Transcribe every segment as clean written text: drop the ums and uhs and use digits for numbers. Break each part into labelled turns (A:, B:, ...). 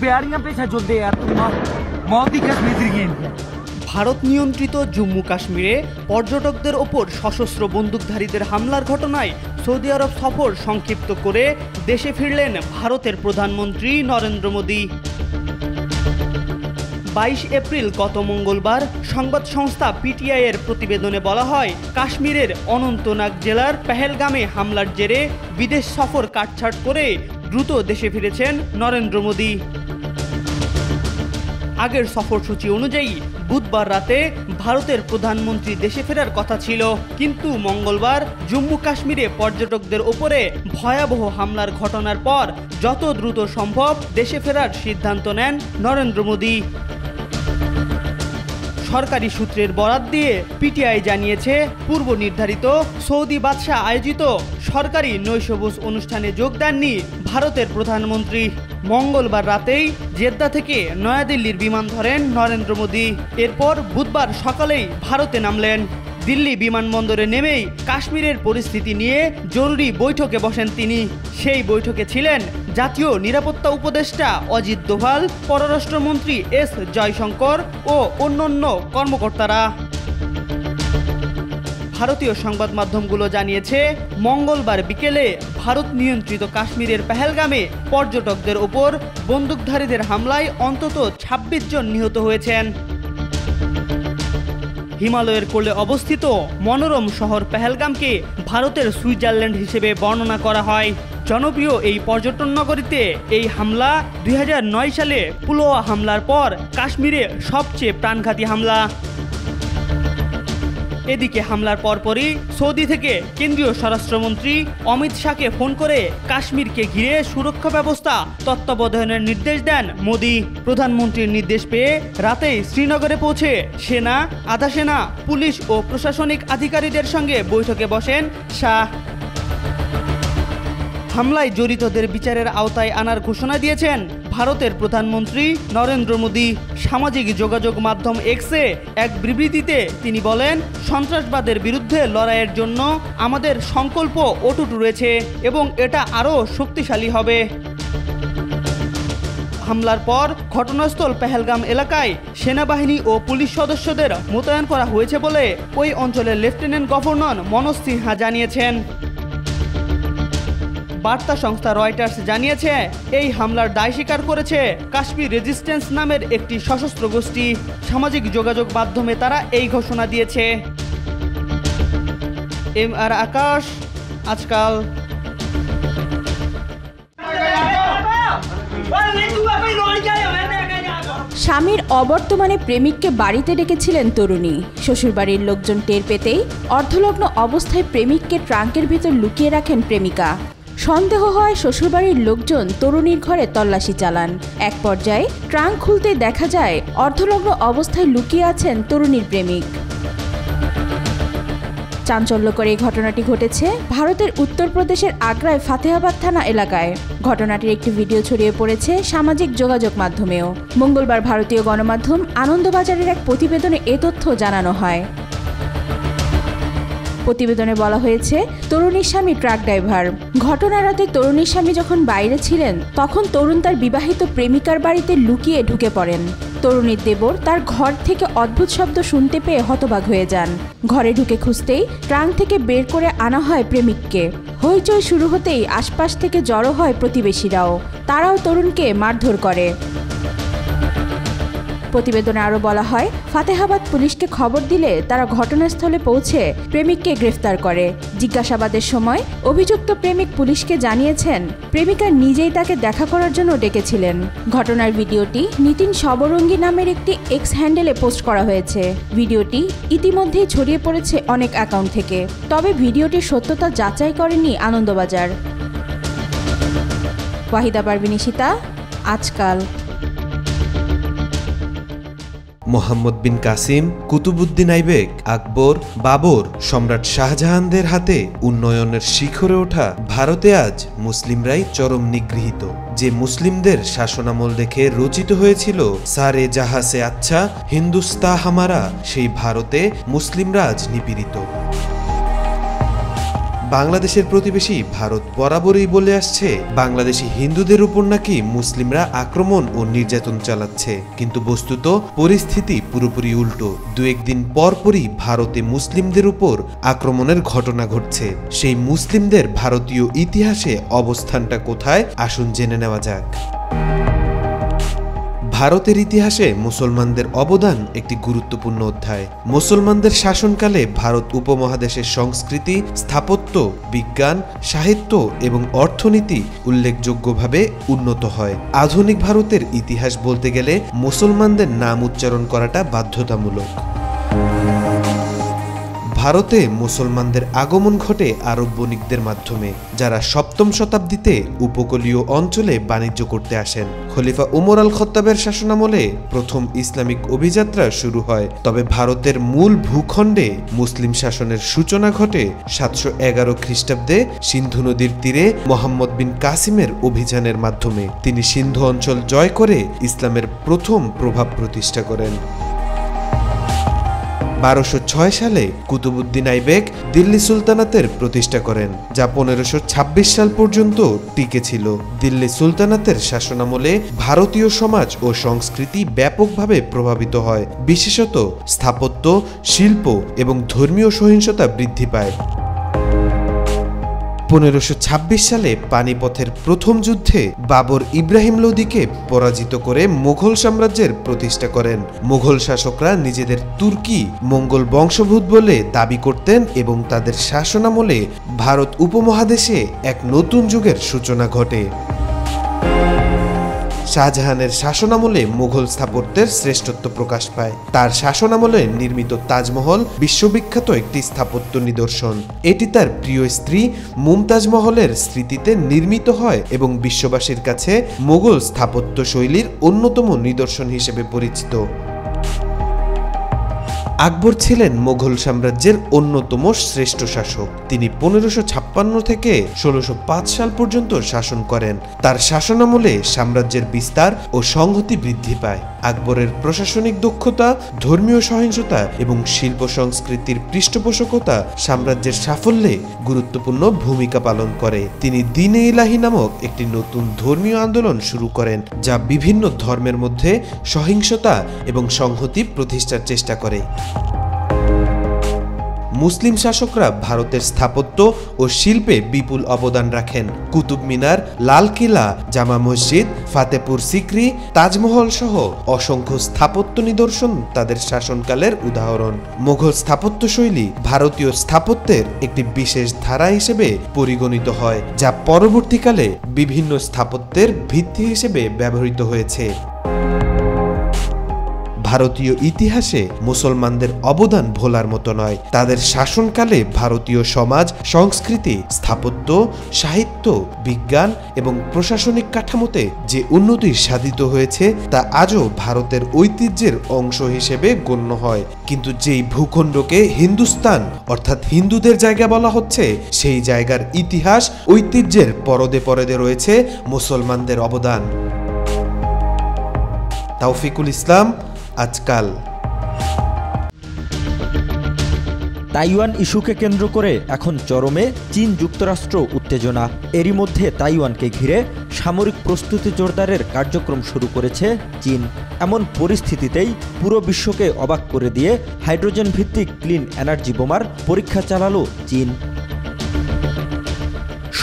A: बेड़ियां पे चल दे यार मौत ही कश्मीर की
B: ভারত নিয়ন্ত্রিত জম্মু কাশ্মীরে পর্যটকদের ওপর সশস্ত্র বন্দুকধারীদের হামলার ঘটনায় সৌদি আরব সফর সংক্ষিপ্ত করে দেশে ফিরলেন ভারতের প্রধানমন্ত্রী নরেন্দ্র মোদি। 22 এপ্রিল গত মঙ্গলবার সংবাদ সংস্থা পিটিআই এর প্রতিবেদনে বলা হয়, কাশ্মীরের অনন্তনাগ জেলার পেহেলগামে হামলার জেরে বিদেশ সফর কাটছাট করে দ্রুত দেশে ফিরেছেন নরেন্দ্র মোদি। আগের সফরসূচি অনুযায়ী বুধবার রাতে ভারতের প্রধানমন্ত্রী দেশে ফেরার কথা ছিল, কিন্তু মঙ্গলবার জম্মু কাশ্মীরে পর্যটকদের ওপরে ভয়াবহ হামলার ঘটনার পর যত দ্রুত সম্ভব দেশে ফেরার সিদ্ধান্ত নেন নরেন্দ্র মোদি। সরকারি সূত্রের বরাত দিয়ে পিটিআই জানিয়েছে, পূর্ব নির্ধারিত সৌদি বাদশাহ আয়োজিত সরকারি নৈশভোজ অনুষ্ঠানে যোগ দেননি ভারতের প্রধানমন্ত্রী। মঙ্গলবার রাতেই জেদ্দা থেকে নয়াদিল্লির বিমান ধরেন নরেন্দ্র মোদি। এরপর বুধবার সকালেই ভারতে নামলেন। দিল্লি বিমানবন্দরে নেমেই কাশ্মীরের পরিস্থিতি নিয়ে জরুরি বৈঠকে বসেন তিনি। সেই বৈঠকে ছিলেন জাতীয় নিরাপত্তা উপদেষ্টা অজিত দোভাল, পররাষ্ট্রমন্ত্রী এস জয়শঙ্কর ও অন্যান্য কর্মকর্তারা। ভারতীয় সংবাদ মাধ্যমগুলো জানিয়েছে, মঙ্গলবার বিকেলে ভারত নিয়ন্ত্রিত কাশ্মীরের পেহেলগামে পর্যটকদের ওপর বন্দুকধারীদের হামলায় অন্তত 26 জন নিহত হয়েছেন। হিমালয়ের কোলে অবস্থিত মনোরম শহর পেহেলগামকে ভারতের সুইজারল্যান্ড হিসেবে বর্ণনা করা হয়। জনপ্রিয় এই পর্যটন নগরীতে এই হামলা 2009 সালে পুলওয়ামা হামলার পর কাশ্মীরে সবচেয়ে প্রাণঘাতী হামলা। এদিকে হামলার পরপরই সৌদি থেকে কেন্দ্রীয় স্বরাষ্ট্রমন্ত্রী অমিত শাহকে ফোন করে কাশ্মীরকে ঘিরে সুরক্ষা ব্যবস্থা তত্ত্বাবধানের নির্দেশ দেন মোদি। প্রধানমন্ত্রীর নির্দেশ পেয়ে রাতেই শ্রীনগরে পৌঁছে সেনা, আধা সেনা, পুলিশ ও প্রশাসনিক আধিকারিকদের সঙ্গে বৈঠকে বসেন শাহ। হামলায় জড়িতদের বিচারের আওতায় আনার ঘোষণা দিয়েছেন ভারতের প্রধানমন্ত্রী নরেন্দ্র মোদি। সামাজিক যোগাযোগ মাধ্যম এক্সে এক বিবৃতিতে তিনি বলেন, সন্ত্রাসবাদের বিরুদ্ধে লড়াইয়ের জন্য আমাদের সংকল্প অটুট রয়েছে এবং এটা আরও শক্তিশালী হবে। হামলার পর ঘটনাস্থল পেহেলগাম এলাকায় সেনাবাহিনী ও পুলিশ সদস্যদের মোতায়েন করা হয়েছে বলে ওই অঞ্চলের লেফটেন্যান্ট গভর্নর মনোজ সিনহা জানিয়েছেন। বার্তা সংস্থা রয়টার্স জানিয়েছে, এই হামলার দায় স্বীকার করেছে কাশ্মীর রেজিস্ট্যান্স নামের একটি সশস্ত্র গোষ্ঠী। সামাজিক যোগাযোগ মাধ্যমে তারা এই ঘোষণা দিয়েছে। MR আকাশ, আজকাল।
C: স্বামীর অবর্তমানে প্রেমিককে বাড়িতে ডেকেছিলেন তরুণী। শ্বশুরবাড়ির লোকজন টের পেতেই অর্ধলগ্ন অবস্থায় প্রেমিককে ট্রাঙ্কের ভিতর লুকিয়ে রাখেন প্রেমিকা। সন্দেহ হয় শ্বশুরবাড়ির লোকজন তরুণীর ঘরে তল্লাশি চালান। এক পর্যায়ে ট্রাঙ্ক খুলতে দেখা যায় অর্ধলগ্ন অবস্থায় লুকিয়ে আছেন তরুণীর প্রেমিক। চাঞ্চল্যকর এই ঘটনাটি ঘটেছে ভারতের উত্তরপ্রদেশের আগ্রায় ফাতেহাবাদ থানা এলাকায়। ঘটনাটির একটি ভিডিও ছড়িয়ে পড়েছে সামাজিক যোগাযোগ মাধ্যমেও। মঙ্গলবার ভারতীয় গণমাধ্যম আনন্দবাজারের এক প্রতিবেদনে এ তথ্য জানানো হয়। প্রতিবেদনে বলা হয়েছে, তরুণীর স্বামী ট্রাক ড্রাইভার। ঘটনার রাতে তরুণীর স্বামী যখন বাইরে ছিলেন তখন তরুণ তার বিবাহিত প্রেমিকার বাড়িতে লুকিয়ে ঢুকে পড়েন। তরুণীর দেবর তার ঘর থেকে অদ্ভুত শব্দ শুনতে পেয়ে হতবাক হয়ে যান। ঘরে ঢুকে খুঁজতেই ট্রাঙ্ক থেকে বের করে আনা হয় প্রেমিককে। হইচই শুরু হতেই আশপাশ থেকে জড়ো হয় প্রতিবেশীরাও। তারাও তরুণকে মারধর করে। প্রতিবেদনে আরও বলা হয়, ফাতেহাবাদ পুলিশকে খবর দিলে তারা ঘটনাস্থলে পৌঁছে প্রেমিককে গ্রেফতার করে। জিজ্ঞাসাবাদের সময় অভিযুক্ত প্রেমিক পুলিশকে জানিয়েছেন, প্রেমিকা নিজেই তাকে দেখা করার জন্য ডেকেছিলেন। ঘটনার ভিডিওটি নিতিন সবরঙ্গী নামের একটি এক্স হ্যান্ডেলে পোস্ট করা হয়েছে। ভিডিওটি ইতিমধ্যেই ছড়িয়ে পড়েছে অনেক অ্যাকাউন্ট থেকে, তবে ভিডিওটির সত্যতা যাচাই করেনি আনন্দবাজার। ওয়াহিদা পারভিন ঈশিতা, আজকাল।
D: মোহাম্মদ বিন কাসিম, কুতুবুদ্দিন আইবেক, আকবর, বাবর, সম্রাট শাহজাহানদের হাতে উন্নয়নের শিখরে ওঠা ভারতে আজ মুসলিমরাই চরম নিগৃহীত। যে মুসলিমদের শাসনামল দেখে রচিত হয়েছিল সারে জাহা সে আচ্ছা হিন্দুস্তা হামারা, সেই ভারতে মুসলিমরা আজ নিপীড়িত। বাংলাদেশের প্রতিবেশী ভারত বরাবরই বলে আসছে বাংলাদেশি হিন্দুদের উপর নাকি মুসলিমরা আক্রমণ ও নির্যাতন চালাচ্ছে, কিন্তু বস্তুত পরিস্থিতি পুরোপুরি উল্টো। দু একদিন পরপরই ভারতে মুসলিমদের উপর আক্রমণের ঘটনা ঘটছে। সেই মুসলিমদের ভারতীয় ইতিহাসে অবস্থানটা কোথায় আসুন জেনে নেওয়া যাক। ভারতের ইতিহাসে মুসলমানদের অবদান একটি গুরুত্বপূর্ণ অধ্যায়। মুসলমানদের শাসনকালে ভারত উপমহাদেশের সংস্কৃতি, স্থাপত্য, বিজ্ঞান, সাহিত্য এবং অর্থনীতি উল্লেখযোগ্যভাবে উন্নত হয়। আধুনিক ভারতের ইতিহাস বলতে গেলে মুসলমানদের নাম উচ্চারণ করাটা বাধ্যতামূলক। ভারতে মুসলমানদের আগমন ঘটে আরব বণিকদের মাধ্যমে, যারা সপ্তম শতাব্দীতে উপকূলীয় অঞ্চলে বাণিজ্য করতে আসেন। খলিফা উমর আল খত্তাবের শাসনামলে প্রথম ইসলামিক অভিযাত্রা শুরু হয়। তবে ভারতের মূল ভূখণ্ডে মুসলিম শাসনের সূচনা ঘটে 711 খ্রিস্টাব্দে সিন্ধু নদীর তীরে মোহাম্মদ বিন কাসিমের অভিযানের মাধ্যমে। তিনি সিন্ধু অঞ্চল জয় করে ইসলামের প্রথম প্রভাব প্রতিষ্ঠা করেন। 1206 সালে কুতুবউদ্দিন আইবেক দিল্লি সুলতানাতের প্রতিষ্ঠা করেন, যা 1526 সাল পর্যন্ত টিকে ছিল। দিল্লি সুলতানাতের শাসনামলে ভারতীয় সমাজ ও সংস্কৃতি ব্যাপকভাবে প্রভাবিত হয়। বিশেষত স্থাপত্য, শিল্প এবং ধর্মীয় সহিংসতা বৃদ্ধি পায়। 1526 সালে পানিপথের প্রথম যুদ্ধে বাবর ইব্রাহিম লোদিকে পরাজিত করে মুঘল সাম্রাজ্যের প্রতিষ্ঠা করেন। মুঘল শাসকরা নিজেদের তুর্কি মঙ্গল বংশোদ্ভূত বলে দাবি করতেন এবং তাদের শাসনামলে ভারত উপমহাদেশে এক নতুন যুগের সূচনা ঘটে। শাহজাহানের শাসনামলে মুঘল স্থাপত্যের শ্রেষ্ঠত্ব প্রকাশ পায়। তার শাসনামলে নির্মিত তাজমহল বিশ্ববিখ্যাত একটি স্থাপত্য নিদর্শন। এটি তার প্রিয় স্ত্রী মুমতাজ মহলের স্মৃতিতে নির্মিত হয় এবং বিশ্ববাসীর কাছে মুঘল স্থাপত্য শৈলীর অন্যতম নিদর্শন হিসেবে পরিচিত। আকবর ছিলেন মুঘল সাম্রাজ্যের অন্যতম শ্রেষ্ঠ শাসক। তিনি 1556 থেকে 1605 সাল পর্যন্ত শাসন করেন। তার শাসনামলে সাম্রাজ্যের বিস্তার ও সংহতি বৃদ্ধি পায়। আকবরের প্রশাসনিক দক্ষতা, ধর্মীয় সহিংসতা এবং শিল্প সংস্কৃতির পৃষ্ঠপোষকতা সাম্রাজ্যের সাফল্যে গুরুত্বপূর্ণ ভূমিকা পালন করে। তিনি দ্বীন-ই ইলাহি নামক একটি নতুন ধর্মীয় আন্দোলন শুরু করেন, যা বিভিন্ন ধর্মের মধ্যে সহিংসতা এবং সংহতি প্রতিষ্ঠার চেষ্টা করে। মুসলিম শাসকরা ভারতের স্থাপত্য ও শিল্পে বিপুল অবদান রাখেন। কুতুব মিনার, লাল কিলা, জামা মসজিদ, ফাতেপুর সিকরি, তাজমহল সহ অসংখ্য স্থাপত্য নিদর্শন তাদের শাসনকালের উদাহরণ। মুঘল স্থাপত্যশৈলী ভারতীয় স্থাপত্যের একটি বিশেষ ধারা হিসেবে পরিগণিত হয়, যা পরবর্তীকালে বিভিন্ন স্থাপত্যের ভিত্তি হিসেবে ব্যবহৃত হয়েছে। ভারতীয় ইতিহাসে মুসলমানদের অবদান ভোলার মতো নয়। তাদের শাসনকালে ভারতীয় সমাজ, সংস্কৃতি, স্থাপত্য, সাহিত্য, বিজ্ঞান এবং প্রশাসনিক কাঠামোতে যে উন্নতি সাধিত হয়েছে তা আজও ভারতের ঐতিহ্যের অংশ হিসেবে গণ্য হয়। কিন্তু যেই ভূখণ্ডকে হিন্দুস্তান অর্থাৎ হিন্দুদের জায়গা বলা হচ্ছে, সেই জায়গার ইতিহাস, ঐতিহ্যের পরদে পরদে রয়েছে মুসলমানদের অবদান। তাওফিকুল ইসলাম, আজকাল।
E: তাইওয়ান ইস্যুকে কেন্দ্র করে এখন চরমে চীন যুক্তরাষ্ট্র উত্তেজনা। এরই মধ্যে তাইওয়ানকে ঘিরে সামরিক প্রস্তুতি জোরদারের কার্যক্রম শুরু করেছে চীন। এমন পরিস্থিতিতেই পুরো বিশ্বকে অবাক করে দিয়ে হাইড্রোজেন ভিত্তিক ক্লিন এনার্জি বোমার পরীক্ষা চালালো চীন।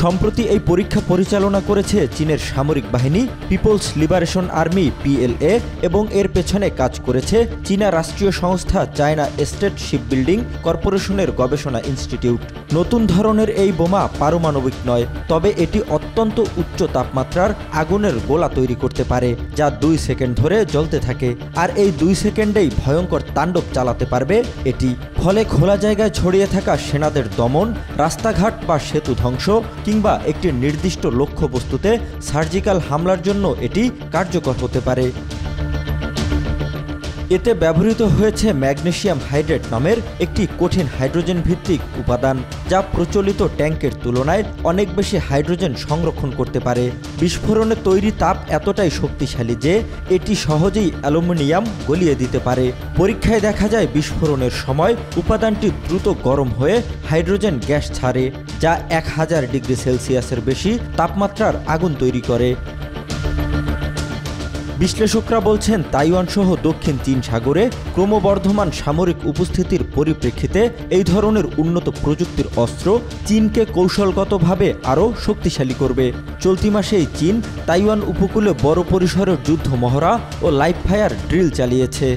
E: সম্প্রতি এই পরীক্ষা পরিচালনা করেছে চীনের সামরিক বাহিনী পিপলস লিবারেশন আর্মি PLA এবং এর পেছনে কাজ করেছে চীনা রাষ্ট্রীয় সংস্থা চায়না স্টেট শিপবিল্ডিং কর্পোরেশনের গবেষণা ইনস্টিটিউট। নতুন ধরনের এই বোমা পারমাণবিক নয়, তবে এটি অত্যন্ত উচ্চ তাপমাত্রার আগুনের গোলা তৈরি করতে পারে, যা 2 সেকেন্ড ধরে জ্বলতে থাকে। আর এই 2 সেকেন্ডেই ভয়ঙ্কর তাণ্ডব চালাতে পারবে এটি। ফলে খোলা জায়গায় ছড়িয়ে থাকা সেনাদের দমন, রাস্তাঘাট বা সেতু ধ্বংস কিংবা একটি নির্দিষ্ট লক্ষ্যবস্তুতে সার্জিক্যাল হামলার জন্য এটি কার্যকর হতে পারে। এতে ব্যবহৃত হয়েছে ম্যাগনেসিয়াম হাইড্রেট নামের একটি কঠিন হাইড্রোজেন ভিত্তিক উপাদান, যা প্রচলিত ট্যাঙ্কের তুলনায় অনেক বেশি হাইড্রোজেন সংরক্ষণ করতে পারে। বিস্ফোরণে তৈরি তাপ এতটাই শক্তিশালী যে এটি সহজেই অ্যালুমিনিয়াম গলিয়ে দিতে পারে। পরীক্ষায় দেখা যায় বিস্ফোরণের সময় উপাদানটি দ্রুত গরম হয়ে হাইড্রোজেন গ্যাস ছাড়ে, যা 1000 ডিগ্রি সেলসিয়াসের বেশি তাপমাত্রার আগুন তৈরি করে। বিশ্লেষকরা বলছেন, তাইওয়ান সহ দক্ষিণ চীন সাগরে ক্রমবর্ধমান সামরিক উপস্থিতির পরিপ্রেক্ষিতে এই ধরনের উন্নত প্রযুক্তির অস্ত্র চীনকে কৌশলগতভাবে আরও শক্তিশালী করবে। চলতি মাসেই চীন তাইওয়ান উপকূলে বড় পরিসরের যুদ্ধ মহড়া ও লাইভ ফায়ার ড্রিল চালিয়েছে।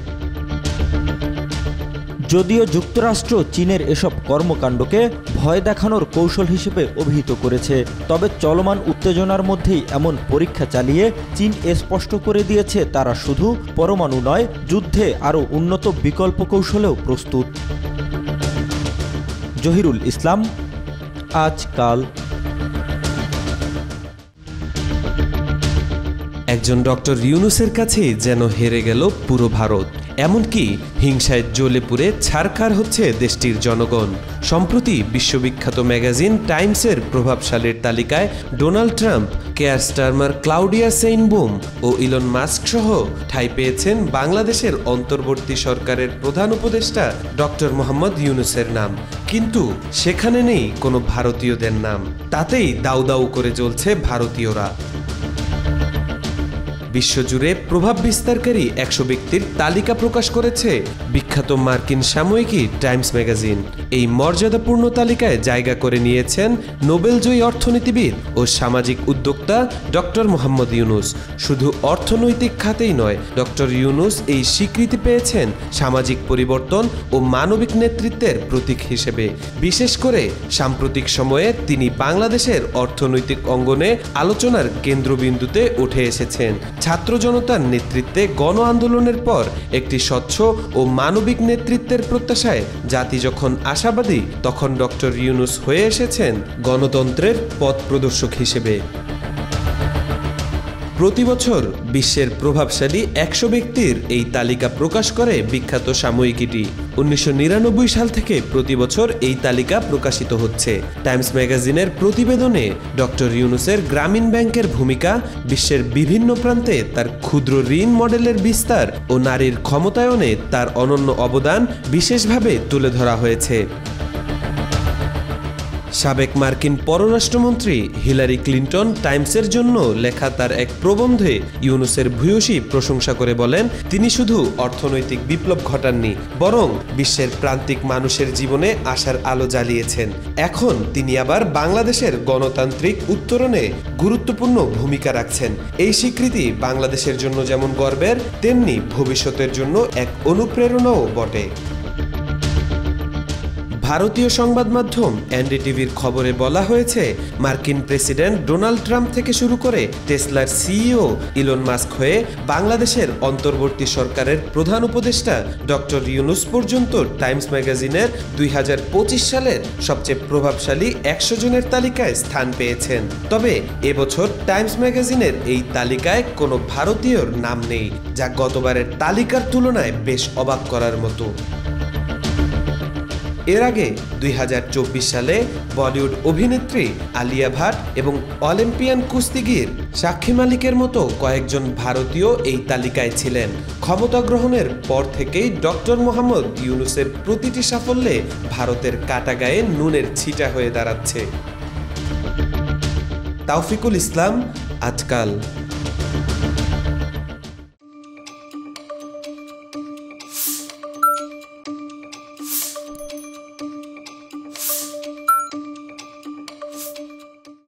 E: যদিও যুক্তরাষ্ট্র চীনের এসব কর্মকাণ্ডকে ভয় দেখানোর কৌশল হিসেবে অভিহিত করেছে, তবে চলমান উত্তেজনার মধ্যেই এমন পরীক্ষা চালিয়ে চীন স্পষ্ট করে দিয়েছে তারা শুধু পরমাণু নয়, যুদ্ধে আরও উন্নত বিকল্প কৌশলেও প্রস্তুত। জহিরুল ইসলাম, আজকাল।
D: একজন ডক্টর ইউনূসের কাছে যেন হেরে গেল পুরো ভারত, এমনকি হিংসায় জ্বলে পুড়ে ছারখার হচ্ছে দেশটির জনগণ। সম্প্রতি বিশ্ববিখ্যাত ম্যাগাজিন টাইমসের প্রভাবশালীর তালিকায় Donald Trump, Keir Starmer, Claudia Sheinbaum ও ইলন মাস্ক সহ ঠাঁই পেয়েছেন বাংলাদেশের অন্তর্বর্তী সরকারের প্রধান উপদেষ্টা ডক্টর মোহাম্মদ ইউনূসের নাম, কিন্তু সেখানে নেই কোনো ভারতীয়দের নাম। তাতেই দাউ দাউ করে জ্বলছে ভারতীয়রা। বিশ্বজুড়ে প্রভাব বিস্তারকারী 100 ব্যক্তির তালিকা প্রকাশ করেছে বিখ্যাত মার্কিন সাময়িকী টাইমস ম্যাগাজিন। এই মর্যাদাপূর্ণ তালিকায় জায়গা করে নিয়েছেন নোবেলজয়ী অর্থনীতিবিদ ও সামাজিক উদ্যোক্তা ডক্টর মোহাম্মদ ইউনূস। শুধু অর্থনৈতিক খাতেই নয়, ডক্টর ইউনূস এই স্বীকৃতি পেয়েছেন সামাজিক পরিবর্তন ও মানবিক নেতৃত্বের প্রতীক হিসেবে। বিশেষ করে সাম্প্রতিক সময়ে তিনি বাংলাদেশের অর্থনৈতিক অঙ্গনে আলোচনার কেন্দ্রবিন্দুতে উঠে এসেছেন। ছাত্র জনতার নেতৃত্বে গণ আন্দোলনের পর একটি স্বচ্ছ ও মানবিক নেতৃত্বের প্রত্যাশায় জাতি যখন আশাবাদী, তখন ডক্টর ইউনূস হয়ে এসেছেন গণতন্ত্রের পথ প্রদর্শক হিসেবে। প্রতি বছর বিশ্বের প্রভাবশালী 100 ব্যক্তির এই তালিকা প্রকাশ করে বিখ্যাত সাময়িকীটি। 1999 সাল থেকে প্রতি বছর এই তালিকা প্রকাশিত হচ্ছে। টাইমস ম্যাগাজিনের প্রতিবেদনে ডক্টর ইউনূসের গ্রামীণ ব্যাংকের ভূমিকা, বিশ্বের বিভিন্ন প্রান্তে তার ক্ষুদ্র ঋণ মডেলের বিস্তার ও নারীর ক্ষমতায়নে তার অনন্য অবদান বিশেষভাবে তুলে ধরা হয়েছে। সাবেক মার্কিন পররাষ্ট্রমন্ত্রী হিলারি ক্লিন্টন টাইমসের জন্য লেখা তার এক প্রবন্ধে ইউনূসের ভূয়সী প্রশংসা করে বলেন, তিনি শুধু অর্থনৈতিক বিপ্লব ঘটাননি, বরং বিশ্বের প্রান্তিক মানুষের জীবনে আশার আলো জ্বালিয়েছেন। এখন তিনি আবার বাংলাদেশের গণতান্ত্রিক উত্তরণে গুরুত্বপূর্ণ ভূমিকা রাখছেন। এই স্বীকৃতি বাংলাদেশের জন্য যেমন গর্বের, তেমনি ভবিষ্যতের জন্য এক অনুপ্রেরণাও বটে। ভারতীয় সংবাদ মাধ্যম এনডিটিভির খবরে বলা হয়েছে, মার্কিন প্রেসিডেন্ট ডোনাল্ড ট্রাম্প থেকে শুরু করে টেসলার সিইও ইলন মাস্ক হয়ে বাংলাদেশের অন্তর্বর্তী সরকারের প্রধান উপদেষ্টা ডক্টর ইউনূস পর্যন্ত টাইমস ম্যাগাজিনের 2025 সালের সবচেয়ে প্রভাবশালী 100 জনের তালিকায় স্থান পেয়েছেন। তবে এবছর টাইমস ম্যাগাজিনের এই তালিকায় কোনো ভারতীয়র নাম নেই, যা গতবারের তালিকার তুলনায় বেশ অবাক করার মতো। এর আগে 2024 সালে বলিউড অভিনেত্রী আলিয়া ভাট এবং অলিম্পিয়ান কুস্তিগির সাক্ষী মালিকের মতো কয়েকজন ভারতীয় এই তালিকায় ছিলেন। ক্ষমতা গ্রহণের পর থেকেই ডক্টর মোহাম্মদ ইউনূসের প্রতিটি সাফল্যে ভারতের কাটা গায়ে নুনের ছিটা হয়ে দাঁড়াচ্ছে। তাওফিকুল ইসলাম, আজকাল।